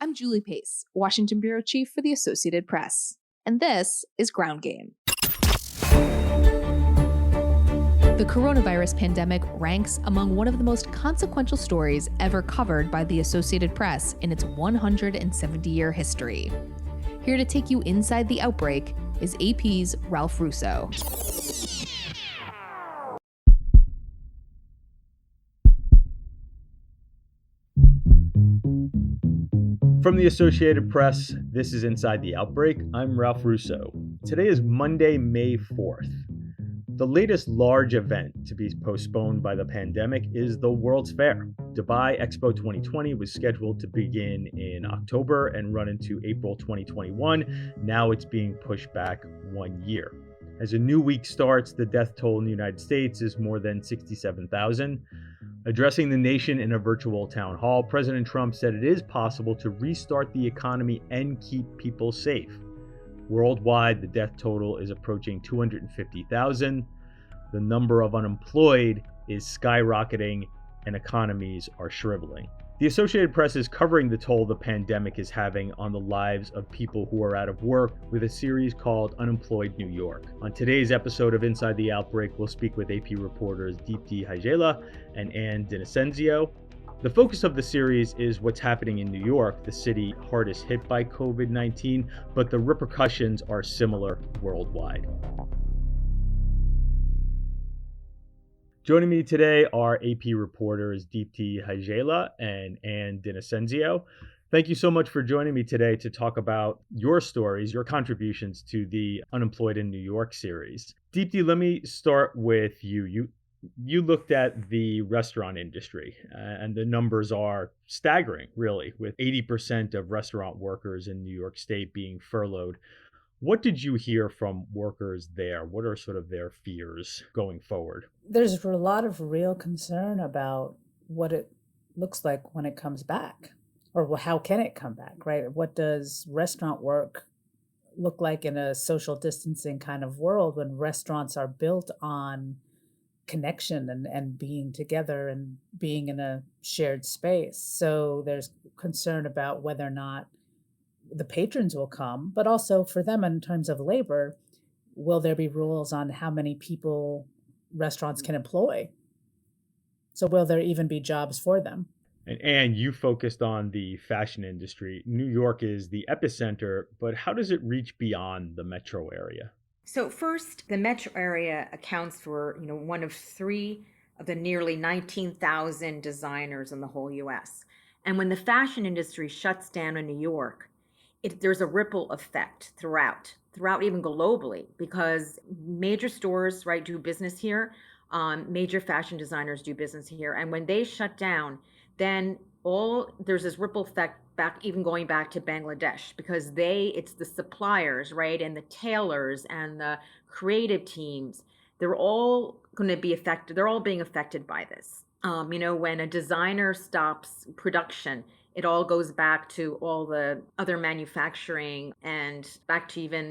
I'm Julie Pace, Washington Bureau Chief for the Associated Press, and this is Ground Game. The coronavirus pandemic ranks among one of the most consequential stories ever covered by the Associated Press in its 170-year history. Here to take you inside the outbreak is AP's Ralph Russo. From the Associated Press, this is Inside the Outbreak. I'm Ralph Russo. Today is Monday, May 4th. The latest large event to be postponed by the pandemic is the World's Fair. Dubai Expo 2020 was scheduled to begin in October and run into April 2021. Now it's being pushed back 1 year. As a new week starts, the death toll in the United States is more than 67,000. Addressing the nation in a virtual town hall, President Trump said it is possible to restart the economy and keep people safe. Worldwide, the death total is approaching 250,000. The number of unemployed is skyrocketing and economies are shriveling. The Associated Press is covering the toll the pandemic is having on the lives of people who are out of work with a series called Unemployed New York. On today's episode of Inside the Outbreak, we'll speak with AP reporters Deepti, Hajela, and Ann D'Innocenzo. The focus of the series is what's happening in New York, the city hardest hit by COVID-19, but the repercussions are similar worldwide. Joining me today are AP reporters Deepti, Hajela, and Ann D'Innocenzo. Thank you so much for joining me today to talk about your stories, your contributions to the Unemployed in New York series. Deepti, let me start with you. You looked at the restaurant industry, and the numbers are staggering, really, with 80% of restaurant workers in New York State being furloughed. What did you hear from workers there? What are sort of their fears going forward? There's a lot of real concern about what it looks like when it comes back, or how can it come back, right? What does restaurant work look like in a social distancing kind of world when restaurants are built on connection and being together and being in a shared space? So there's concern about whether or not the patrons will come, but also for them in terms of labor, will there be rules on how many people restaurants can employ? So will there even be jobs for them? And you focused on the fashion industry. New York is the epicenter, but how does it reach beyond the metro area? So first, the metro area accounts for, one of three of the nearly 19,000 designers in the whole US. And when the fashion industry shuts down in New York, there's a ripple effect throughout even globally, because major stores, right, do business here. Major fashion designers do business here. And when they shut down, then there's this ripple effect even going back to Bangladesh, because it's the suppliers, right, and the tailors and the creative teams, they're all going to be affected. They're all being affected by this. When a designer stops production, it all goes back to all the other manufacturing and back to even,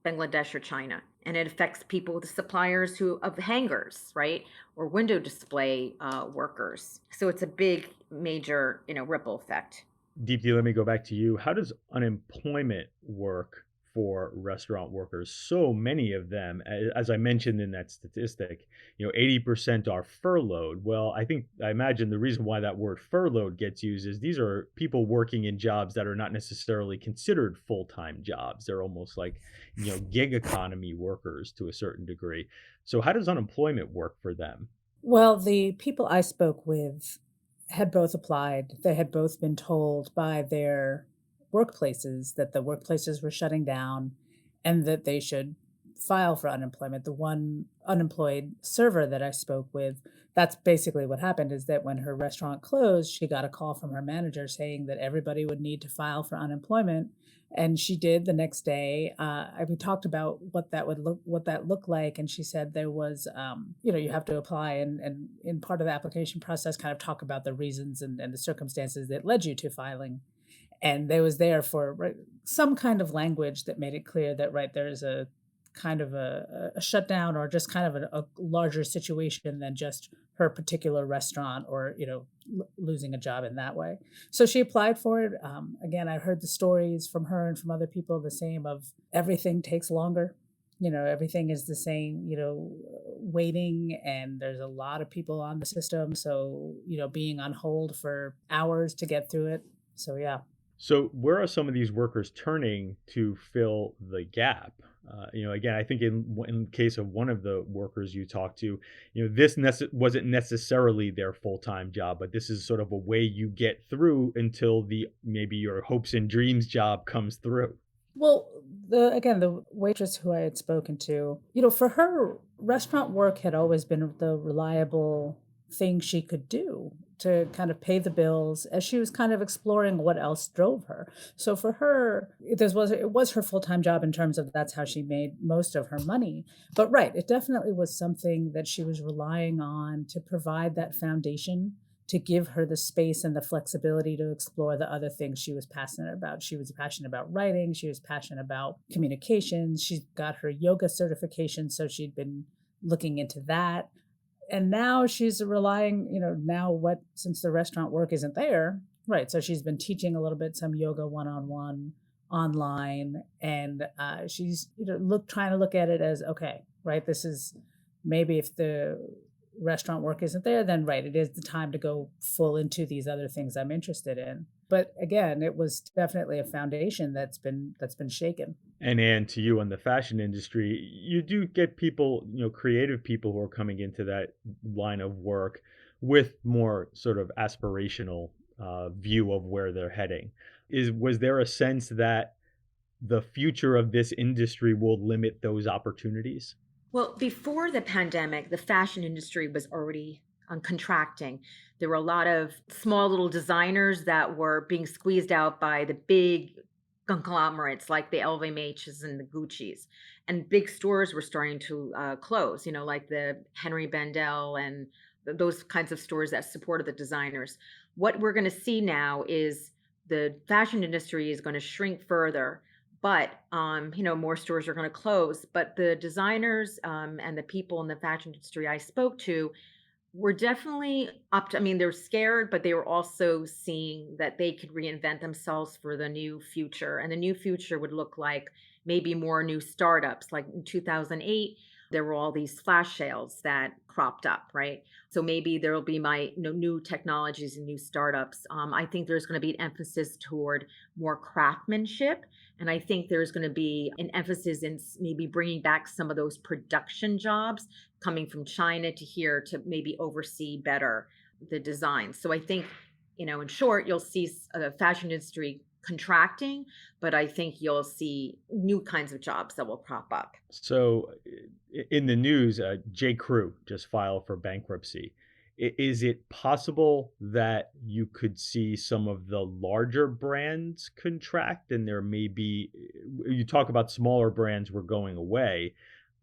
Bangladesh or China. And it affects people, the suppliers of hangers, right? Or window display workers. So it's a big, major, ripple effect. Deepti, let me go back to you. How does unemployment work for restaurant workers? So many of them, as I mentioned in that statistic, 80% are furloughed. Well, I imagine the reason why that word furloughed gets used is these are people working in jobs that are not necessarily considered full-time jobs. They're almost like, gig economy workers to a certain degree. So how does unemployment work for them? Well, the people I spoke with had both applied. They had both been told by their workplaces that the workplaces were shutting down and that they should file for unemployment. The one unemployed server that I spoke with, that's basically what happened, is that when her restaurant closed, she got a call from her manager saying that everybody would need to file for unemployment. And she did the next day. We talked about what that looked like, and she said there was, you have to apply, and in part of the application process, kind of talk about the reasons and the circumstances that led you to filing. And there was for some kind of language that made it clear that, right, there is a kind of a shutdown or just kind of a larger situation than just her particular restaurant or, losing a job in that way. So she applied for it. Again, I heard the stories from her and from other people the same of everything takes longer. Everything is the same, waiting, and there's a lot of people on the system. So, being on hold for hours to get through it. So, yeah. So where are some of these workers turning to fill the gap? Again, I think in case of one of the workers you talked to, this wasn't necessarily their full-time job, but this is sort of a way you get through until the maybe your hopes and dreams job comes through. Well, the waitress who I had spoken to, for her, restaurant work had always been the reliable thing she could do to kind of pay the bills as she was kind of exploring what else drove her. So for her, it was her full-time job in terms of that's how she made most of her money. But right, it definitely was something that she was relying on to provide that foundation to give her the space and the flexibility to explore the other things she was passionate about. She was passionate about writing. She was passionate about communications. She got her yoga certification, so she'd been looking into that. And now she's relying, since the restaurant work isn't there, right? So she's been teaching a little bit, some yoga one-on-one online, and she's trying to look at it as, okay, right, this is maybe if the restaurant work isn't there, then right, it is the time to go full into these other things I'm interested in. But again, it was definitely a foundation that's been shaken. And to you on the fashion industry, you do get people, creative people who are coming into that line of work with more sort of aspirational view of where they're heading. Was there a sense that the future of this industry will limit those opportunities? Well, before the pandemic, the fashion industry was already contracting. There were a lot of small little designers that were being squeezed out by the big conglomerates like the LVMHs and the Gucci's. And big stores were starting to close, like the Henry Bendel and those kinds of stores that supported the designers. What we're going to see now is the fashion industry is going to shrink further, but more stores are going to close. But the designers and the people in the fashion industry I spoke to were definitely they're scared, but they were also seeing that they could reinvent themselves for the new future. And the new future would look like maybe more new startups. Like in 2008, there were all these flash sales that cropped up, right? So maybe there will be new technologies and new startups. I think there's going to be an emphasis toward more craftsmanship. And I think there's going to be an emphasis in maybe bringing back some of those production jobs coming from China to here to maybe oversee better the design. So I think, in short, you'll see the fashion industry contracting, but I think you'll see new kinds of jobs that will crop up. So in the news, J. Crew just filed for bankruptcy. Is it possible that you could see some of the larger brands contract and there may be, you talk about smaller brands were going away,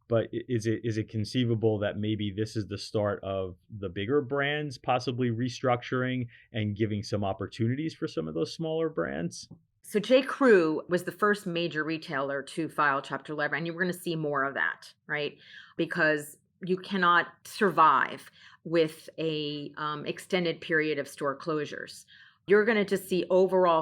but is it conceivable that maybe this is the start of the bigger brands possibly restructuring and giving some opportunities for some of those smaller brands? So J. Crew was the first major retailer to file Chapter 11, and you're going to see more of that, right? Because you cannot survive with a extended period of store closures. You're going to just see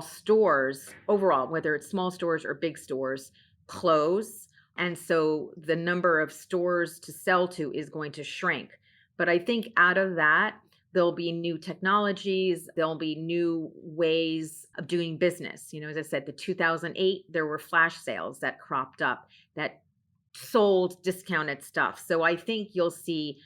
stores, whether it's small stores or big stores, close. And so the number of stores to sell to is going to shrink. But I think out of that, there'll be new technologies, there'll be new ways of doing business. As I said, the 2008, there were flash sales that cropped up that sold discounted stuff. So I think you'll see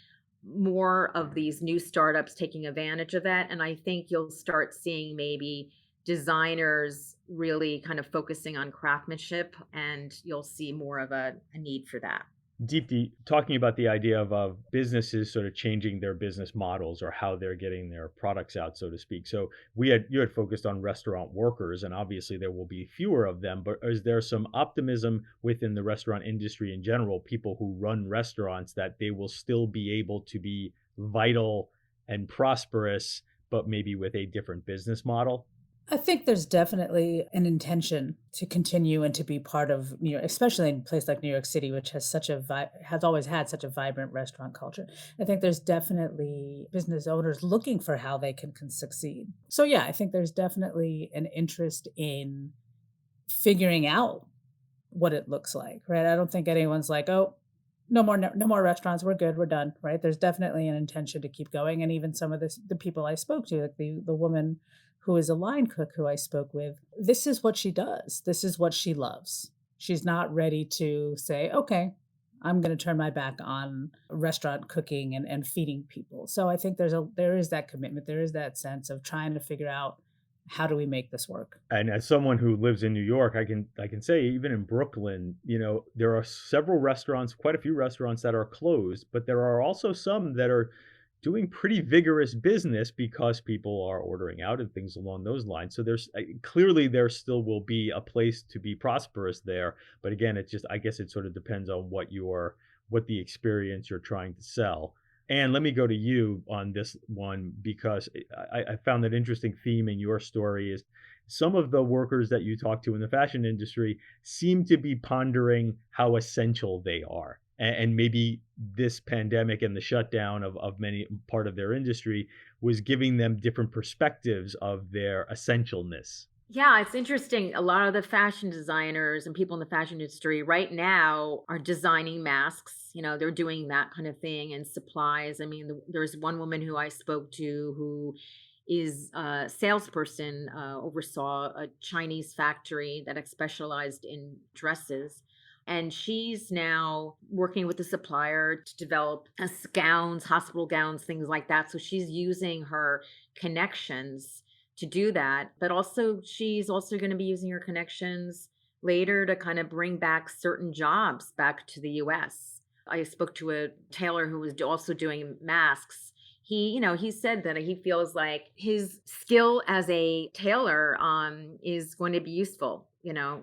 more of these new startups taking advantage of that. And I think you'll start seeing maybe designers really kind of focusing on craftsmanship, and you'll see more of a need for that. Deepti, talking about the idea of businesses sort of changing their business models or how they're getting their products out, so to speak. So you had focused on restaurant workers, and obviously there will be fewer of them. But is there some optimism within the restaurant industry in general, people who run restaurants, that they will still be able to be vital and prosperous, but maybe with a different business model? I think there's definitely an intention to continue and to be part of New York, especially in a place like New York City, which has has always had such a vibrant restaurant culture. I think there's definitely business owners looking for how they can succeed. So yeah, I think there's definitely an interest in figuring out what it looks like, right? I don't think anyone's like, oh, no more restaurants, we're good, we're done, right? There's definitely an intention to keep going, and even some of the people I spoke to, like the woman who is a line cook who I spoke with, this is what she does. This is what she loves. She's not ready to say, okay, I'm going to turn my back on restaurant cooking and feeding people. So I think there is that commitment. There is that sense of trying to figure out, how do we make this work? And as someone who lives in New York, I can say even in Brooklyn, there are several restaurants, quite a few restaurants that are closed, but there are also some that are doing pretty vigorous business because people are ordering out and things along those lines. So there's clearly there still will be a place to be prosperous there. But again, I guess it sort of depends on what the experience you're trying to sell. And let me go to you on this one, because I found an interesting theme in your story is some of the workers that you talk to in the fashion industry seem to be pondering how essential they are. And maybe this pandemic and the shutdown of many part of their industry was giving them different perspectives of their essentialness. Yeah, it's interesting. A lot of the fashion designers and people in the fashion industry right now are designing masks. They're doing that kind of thing, and supplies. I mean, there's one woman who I spoke to who is a salesperson, oversaw a Chinese factory that specialized in dresses. And she's now working with the supplier to develop gowns, hospital gowns, things like that. So she's using her connections to do that. But also, she's also going to be using her connections later to kind of bring back certain jobs back to the US. I spoke to a tailor who was also doing masks. He said that he feels like his skill as a tailor is going to be useful,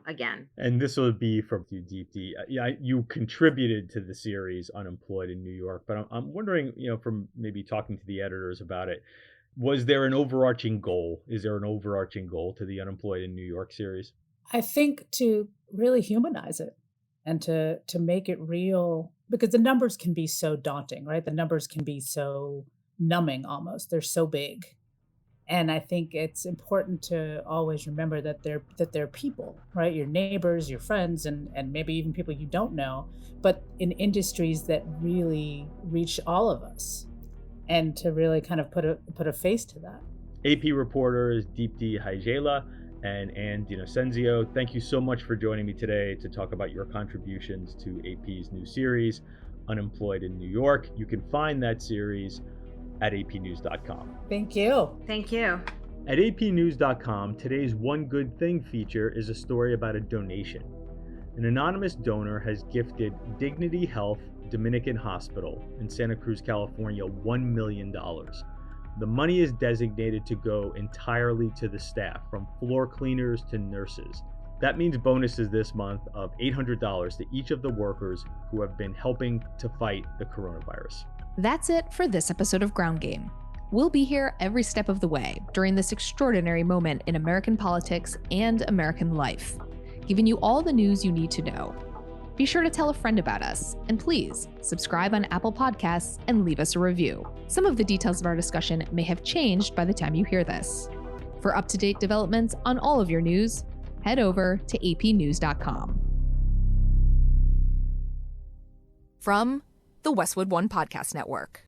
again. And this will be from you, Deepti. Yeah, you contributed to the series Unemployed in New York, but I'm wondering, from maybe talking to the editors about it, was there an overarching goal? Is there an overarching goal to the Unemployed in New York series? I think to really humanize it and to make it real, because the numbers can be so daunting, right? The numbers can be so numbing almost. They're so big. And I think it's important to always remember that they're people, right? Your neighbors, your friends, and maybe even people you don't know, but in industries that really reach all of us, and to really kind of put a face to that. AP reporters Deepti Hajela and Ann D'Inocenzio, thank you so much for joining me today to talk about your contributions to AP's new series, Unemployed in New York. You can find that series at apnews.com. Thank you. Thank you. At apnews.com, today's One Good Thing feature is a story about a donation. An anonymous donor has gifted Dignity Health Dominican Hospital in Santa Cruz, California, $1 million. The money is designated to go entirely to the staff, from floor cleaners to nurses. That means bonuses this month of $800 to each of the workers who have been helping to fight the coronavirus. That's it for this episode of Ground Game. We'll be here every step of the way during this extraordinary moment in American politics and American life, giving you all the news you need to know. Be sure to tell a friend about us, and please subscribe on Apple Podcasts and leave us a review. Some of the details of our discussion may have changed by the time you hear this. For up-to-date developments on all of your news, head over to apnews.com. From the Westwood One Podcast Network.